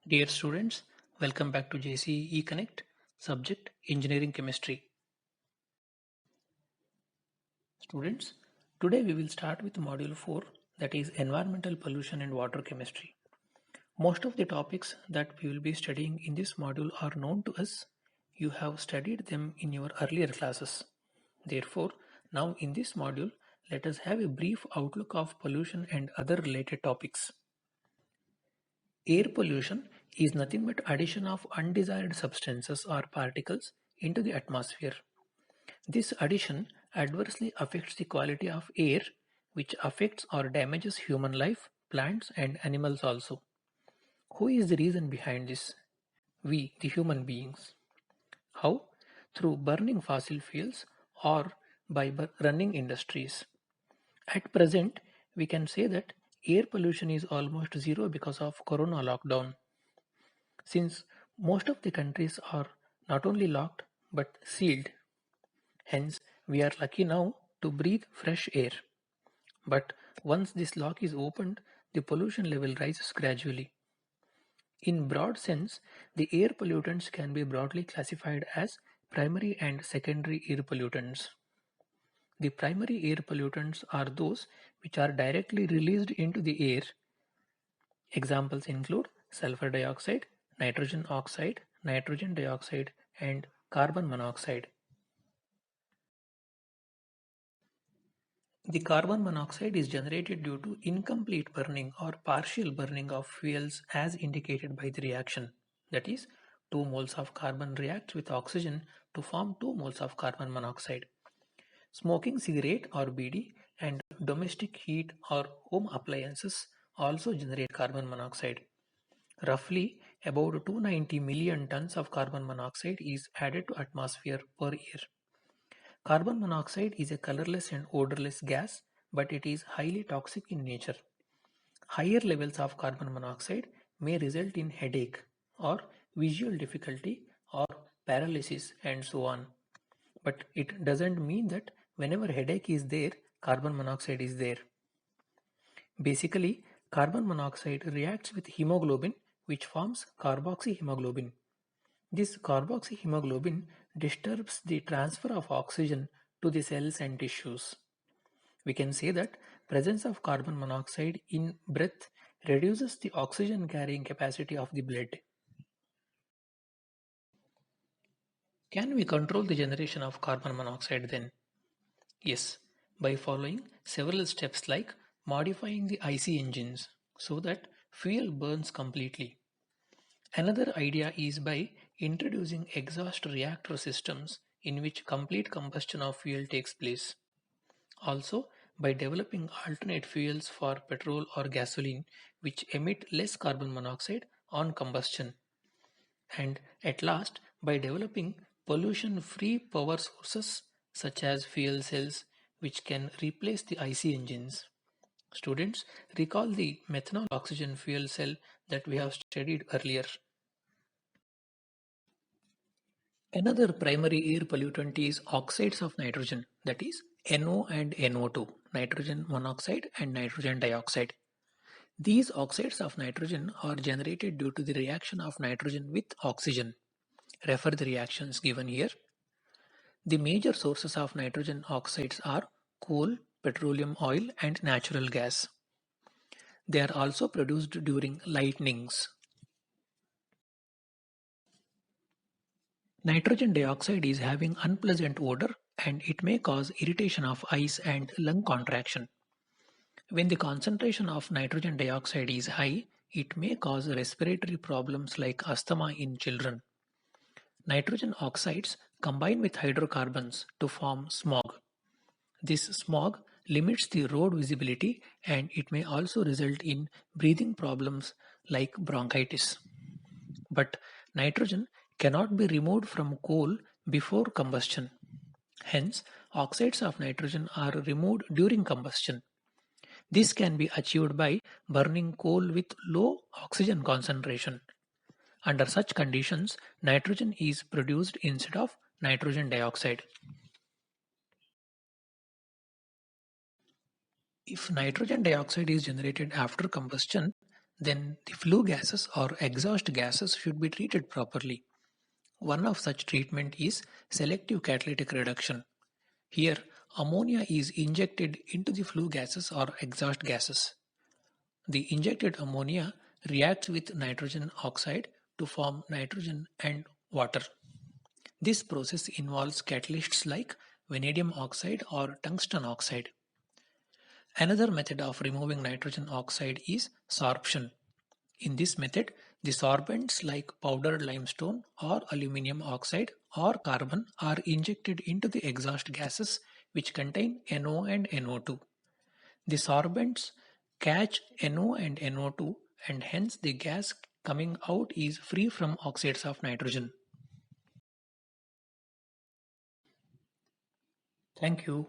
Dear students, welcome back to JCE Connect, subject Engineering Chemistry. Students, today we will start with Module 4, that is Environmental Pollution and Water Chemistry. Most of the topics that we will be studying in this module are known to us. You have studied them in your earlier classes. Therefore, now in this module, let us have a brief outlook of pollution and other related topics. Air pollution is nothing but addition of undesired substances or particles into the atmosphere. This addition adversely affects the quality of air, which affects or damages human life, plants and animals also. Who is the reason behind this? We, the human beings. How? Through burning fossil fuels or by running industries. At present, we can say that air pollution is almost zero because of corona lockdown. Since most of the countries are not only locked but sealed, hence we are lucky now to breathe fresh air. But once this lock is opened, the pollution level rises gradually. In broad sense, the air pollutants can be broadly classified as primary and secondary air pollutants. The primary air pollutants are those which are directly released into the air. Examples include sulfur dioxide, nitrogen oxide, nitrogen dioxide, and carbon monoxide. The carbon monoxide is generated due to incomplete burning or partial burning of fuels as indicated by the reaction. That is, 2 moles of carbon reacts with oxygen to form 2 moles of carbon monoxide. Smoking cigarette or BD and domestic heat or home appliances also generate carbon monoxide. Roughly about 290 million tons of carbon monoxide is added to atmosphere per year. Carbon monoxide is a colorless and odorless gas, but it is highly toxic in nature. Higher levels of carbon monoxide may result in headache or visual difficulty or paralysis and so on. But it doesn't mean that whenever headache is there, carbon monoxide is there. Basically, carbon monoxide reacts with hemoglobin, which forms carboxyhemoglobin. This carboxyhemoglobin disturbs the transfer of oxygen to the cells and tissues. We can say that presence of carbon monoxide in breath reduces the oxygen carrying capacity of the blood. Can we control the generation of carbon monoxide then? Yes, by following several steps like modifying the IC engines so that fuel burns completely. Another idea is by introducing exhaust reactor systems in which complete combustion of fuel takes place. Also, by developing alternate fuels for petrol or gasoline which emit less carbon monoxide on combustion. And at last, by developing pollution-free power sources such as fuel cells which can replace the IC engines. Students, recall the methanol oxygen fuel cell that we have studied earlier. Another primary air pollutant is oxides of nitrogen, that is NO and NO2, nitrogen monoxide and nitrogen dioxide. These oxides of nitrogen are generated due to the reaction of nitrogen with oxygen. Refer the reactions given here. The major sources of nitrogen oxides are coal, petroleum oil, and natural gas. They are also produced during lightnings. Nitrogen dioxide is having unpleasant odor and it may cause irritation of eyes and lung contraction. When the concentration of nitrogen dioxide is high, it may cause respiratory problems like asthma in children. Nitrogen oxides combine with hydrocarbons to form smog. This smog limits the road visibility and it may also result in breathing problems like bronchitis. But nitrogen cannot be removed from coal before combustion. Hence, oxides of nitrogen are removed during combustion. This can be achieved by burning coal with low oxygen concentration. Under such conditions, nitrogen is produced instead of nitrogen dioxide. If nitrogen dioxide is generated after combustion, then the flue gases or exhaust gases should be treated properly. One of such treatment is selective catalytic reduction. Here, ammonia is injected into the flue gases or exhaust gases. The injected ammonia reacts with nitrogen oxide to form nitrogen and water. This process involves catalysts like vanadium oxide or tungsten oxide. Another method of removing nitrogen oxide is sorption. In this method, the sorbents like powdered limestone or aluminum oxide or carbon are injected into the exhaust gases which contain NO and NO2. The sorbents catch NO and NO2 and hence the gas coming out is free from oxides of nitrogen. Thank you.